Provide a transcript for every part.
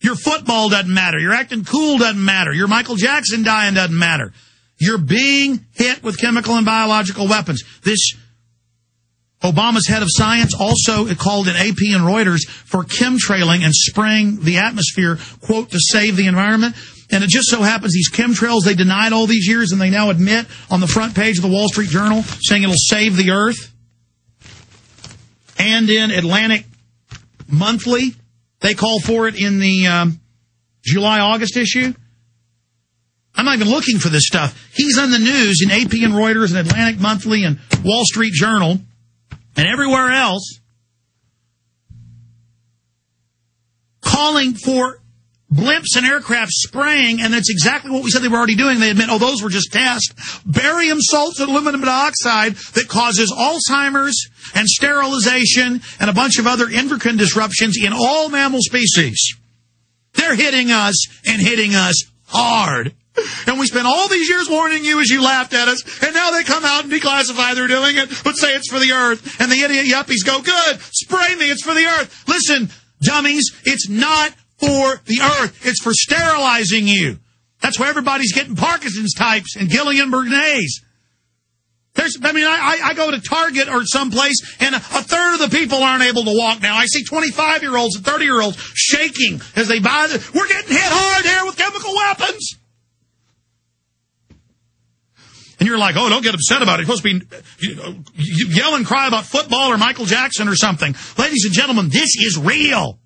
Your football doesn't matter. Your acting cool doesn't matter. Your Michael Jackson dying doesn't matter. You're being hit with chemical and biological weapons. This Obama's head of science also called in AP and Reuters for chemtrailing and spraying the atmosphere, quote, to save the environment. And it just so happens these chemtrails they denied all these years, and they now admit on the front page of the Wall Street Journal saying it'll save the earth. And in Atlantic Monthly, they call for it in the July-August issue. I'm not even looking for this stuff. He's on the news in AP and Reuters and Atlantic Monthly and Wall Street Journal and everywhere else, calling for blimps and aircraft spraying, and that's exactly what we said they were already doing. They admit, oh, those were just tests. Barium salts and aluminum dioxide that causes Alzheimer's and sterilization and a bunch of other endocrine disruptions in all mammal species. They're hitting us and hitting us hard. And we spent all these years warning you as you laughed at us, and now they come out and declassify they're doing it, but say it's for the earth. And the idiot yuppies go, good, spray me, it's for the earth. Listen, dummies, it's not for the earth. It's for sterilizing you. That's why everybody's getting Parkinson's types and Guillain-Barré's. I go to Target or someplace, and a third of the people aren't able to walk now. I see 25-year-olds and 30-year-olds shaking as they buy we're getting hit hard here with chemical weapons. And you're like, oh, don't get upset about it. You're supposed to be yell and cry about football or Michael Jackson or something. Ladies and gentlemen, this is real.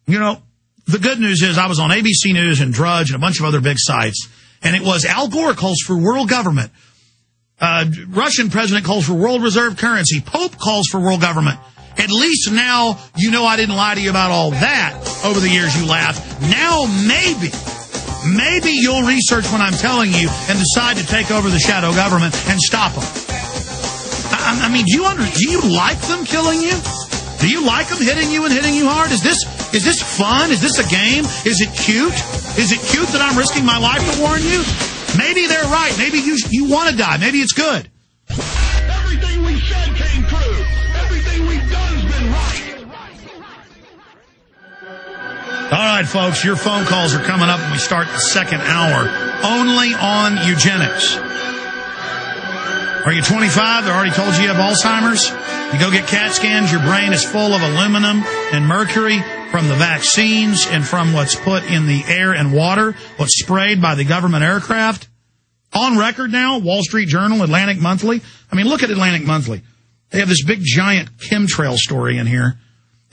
You know, the good news is I was on ABC News and Drudge and a bunch of other big sites, and it was Al Gore calls for world government. Russian president calls for world reserve currency. Pope calls for world government. At least now you know I didn't lie to you about all that over the years you laughed. Now maybe you'll research what I'm telling you and decide to take over the shadow government and stop them. I mean, do you like them killing you? Do you like them hitting you and hitting you hard? Is this fun? Is this a game? Is it cute? Is it cute that I'm risking my life to warn you? Maybe they're right. Maybe you want to die. Maybe it's good. Everything we said came true. Everything we've done has been right. All right, folks, your phone calls are coming up when we start the second hour, only on eugenics. Are you 25? They already told you have Alzheimer's? You go get CAT scans, your brain is full of aluminum and mercury from the vaccines and from what's put in the air and water, what's sprayed by the government aircraft. On record now, Wall Street Journal, Atlantic Monthly. I mean, look at Atlantic Monthly. They have this big, giant chemtrail story in here.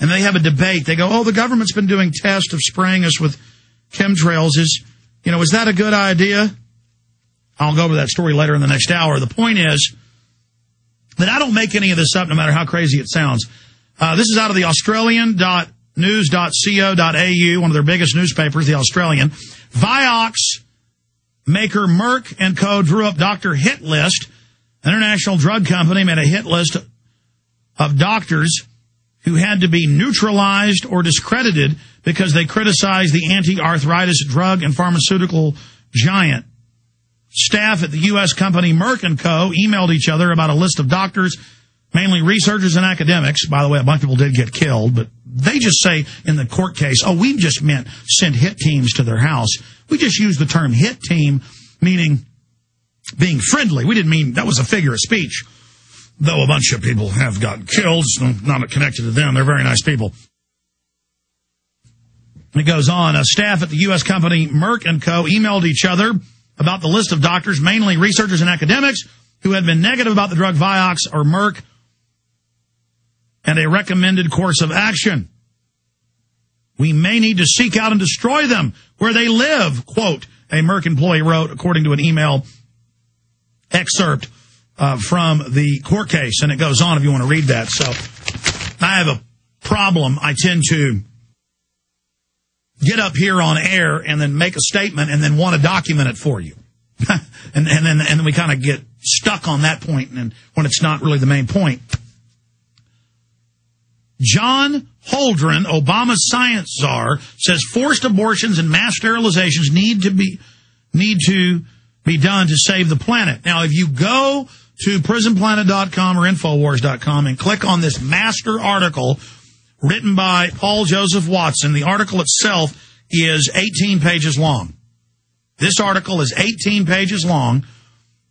And they have a debate. They go, oh, the government's been doing tests of spraying us with chemtrails. Is that a good idea? I'll go over that story later in the next hour. The point is that I don't make any of this up, no matter how crazy it sounds. This is out of the Australian.news.co.au, one of their biggest newspapers, The Australian. Vioxx maker Merck & Co. drew up Dr. Hit List. An international drug company made a hit list of doctors who had to be neutralized or discredited because they criticized the anti-arthritis drug and pharmaceutical giant. Staff at the U.S. company Merck & Co. emailed each other about a list of doctors, mainly researchers and academics. By the way, a bunch of people did get killed, but they just say in the court case, oh, we just meant send hit teams to their house. We just used the term hit team, meaning being friendly. We didn't mean that was a figure of speech. Though a bunch of people have gotten killed, so not connected to them. They're very nice people. It goes on. Staff at the U.S. company Merck & Co. emailed each other about the list of doctors, mainly researchers and academics, who had been negative about the drug Vioxx or Merck and a recommended course of action. We may need to seek out and destroy them where they live, quote, a Merck employee wrote, according to an email excerpt from the court case. And it goes on if you want to read that. So I have a problem. I tend to get up here on air and then make a statement and then want to document it for you. and then we kind of get stuck on that point and when it's not really the main point. John Holdren, Obama's science czar, says forced abortions and mass sterilizations need to be done to save the planet. Now, if you go to prisonplanet.com or Infowars.com and click on this master article written by Paul Joseph Watson. The article itself is 18 pages long. This article is 18 pages long,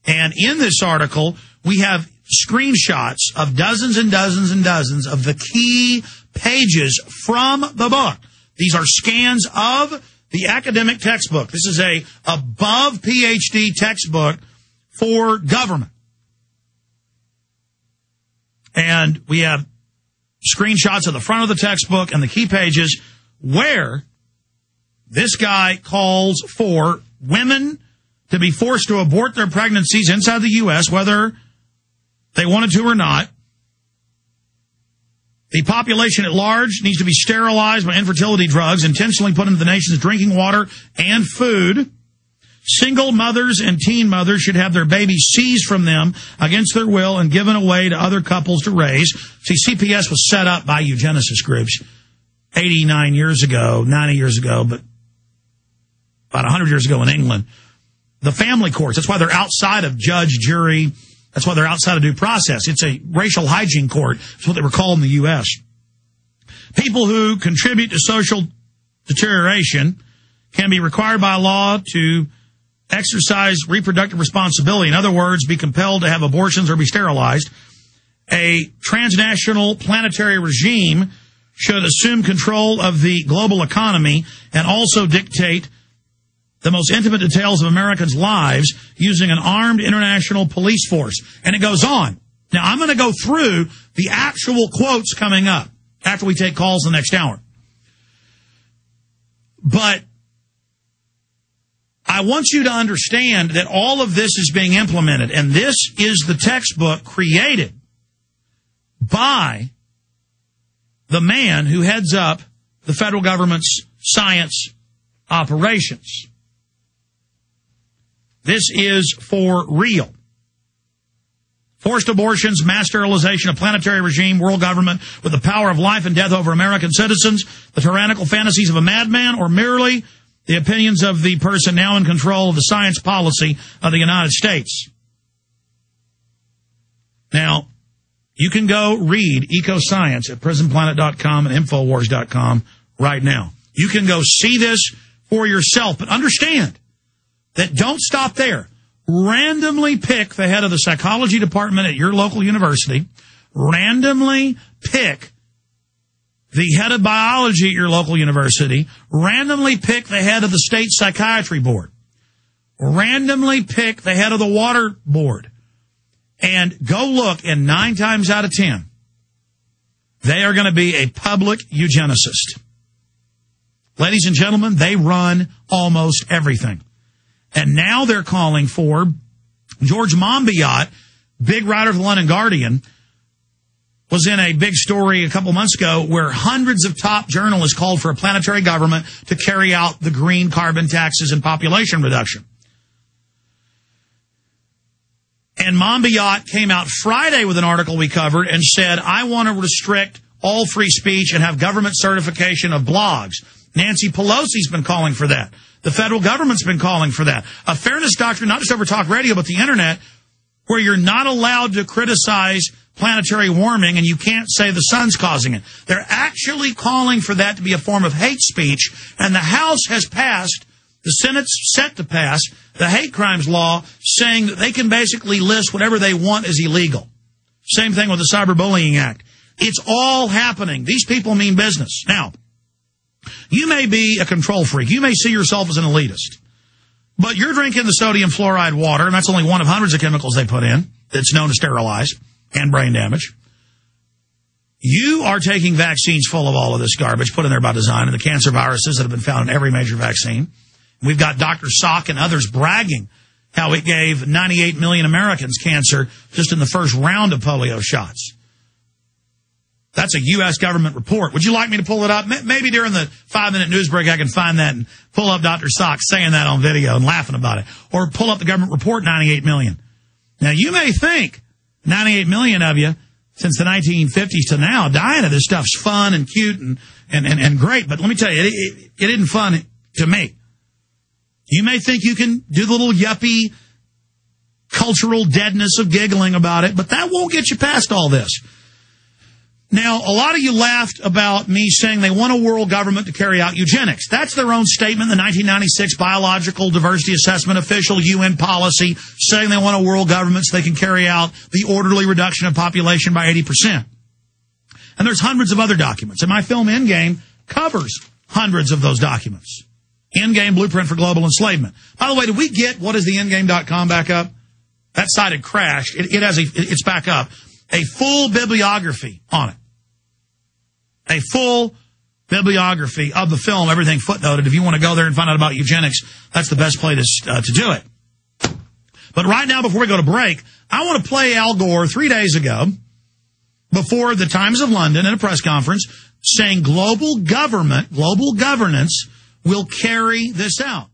and in this article, we have screenshots of dozens and dozens and dozens of the key pages from the book. These are scans of the academic textbook. This is a above PhD textbook for government. And we have screenshots of the front of the textbook and the key pages where this guy calls for women to be forced to abort their pregnancies inside the U.S., whether they wanted to or not. The population at large needs to be sterilized by infertility drugs intentionally put into the nation's drinking water and food. Single mothers and teen mothers should have their babies seized from them against their will and given away to other couples to raise. See, CPS was set up by eugenicist groups 89 years ago, 90 years ago, but about 100 years ago in England. The family courts, that's why they're outside of judge, jury. That's why they're outside of due process. It's a racial hygiene court. That's what they were called in the U.S. People who contribute to social deterioration can be required by law to exercise reproductive responsibility. In other words, be compelled to have abortions or be sterilized. A transnational planetary regime should assume control of the global economy and also dictate the most intimate details of Americans' lives using an armed international police force. And it goes on. Now, I'm going to go through the actual quotes coming up after we take calls the next hour. But I want you to understand that all of this is being implemented, and this is the textbook created by the man who heads up the federal government's science operations. This is for real. Forced abortions, mass sterilization, a planetary regime, world government with the power of life and death over American citizens, the tyrannical fantasies of a madman, or merely the opinions of the person now in control of the science policy of the United States. Now, you can go read Ecoscience at prisonplanet.com and Infowars.com right now. You can go see this for yourself, but understand that don't stop there. Randomly pick the head of the psychology department at your local university. Randomly pick the head of biology at your local university. Randomly pick the head of the state psychiatry board. Randomly pick the head of the water board. And go look, and 9 times out of 10, they are going to be a public eugenicist. Ladies and gentlemen, they run almost everything. And now they're calling for George Monbiot, big writer of the London Guardian, was in a big story a couple months ago where hundreds of top journalists called for a planetary government to carry out the green carbon taxes and population reduction. And Monbiot came out Friday with an article we covered and said, I want to restrict all free speech and have government certification of blogs. Nancy Pelosi's been calling for that. The federal government's been calling for that. A fairness doctrine, not just over talk radio, but the internet, where you're not allowed to criticize planetary warming and you can't say the sun's causing it. They're actually calling for that to be a form of hate speech, and the House has passed, the Senate's set to pass, the hate crimes law, saying that they can basically list whatever they want as illegal. Same thing with the Cyberbullying Act. It's all happening. These people mean business. Now, you may be a control freak. You may see yourself as an elitist. But you're drinking the sodium fluoride water, and that's only one of hundreds of chemicals they put in that's known to sterilize and brain damage. You are taking vaccines full of all of this garbage put in there by design, and the cancer viruses that have been found in every major vaccine. We've got Dr. Salk and others bragging how it gave 98 million Americans cancer just in the first round of polio shots. That's a U.S. government report. Would you like me to pull it up? Maybe during the 5-minute news break I can find that and pull up Dr. Salk saying that on video and laughing about it. Or pull up the government report, 98 million. Now, you may think 98 million of you since the 1950s to now dying of this stuff's fun and cute and great. But let me tell you, it isn't fun to me. You may think you can do the little yuppie cultural deadness of giggling about it, but that won't get you past all this. Now, a lot of you laughed about me saying they want a world government to carry out eugenics. That's their own statement, the 1996 Biological Diversity Assessment official UN policy, saying they want a world government so they can carry out the orderly reduction of population by 80%. And there's hundreds of other documents. And my film Endgame covers hundreds of those documents. Endgame Blueprint for Global Enslavement. By the way, did we get whatistheendgame.com back up? That site had crashed. It's back up. A full bibliography on it. A full bibliography of the film, everything footnoted. If you want to go there and find out about eugenics, that's the best place to do it. But right now, before we go to break, I want to play Al Gore 3 days ago, before the Times of London in a press conference, saying global governance will carry this out.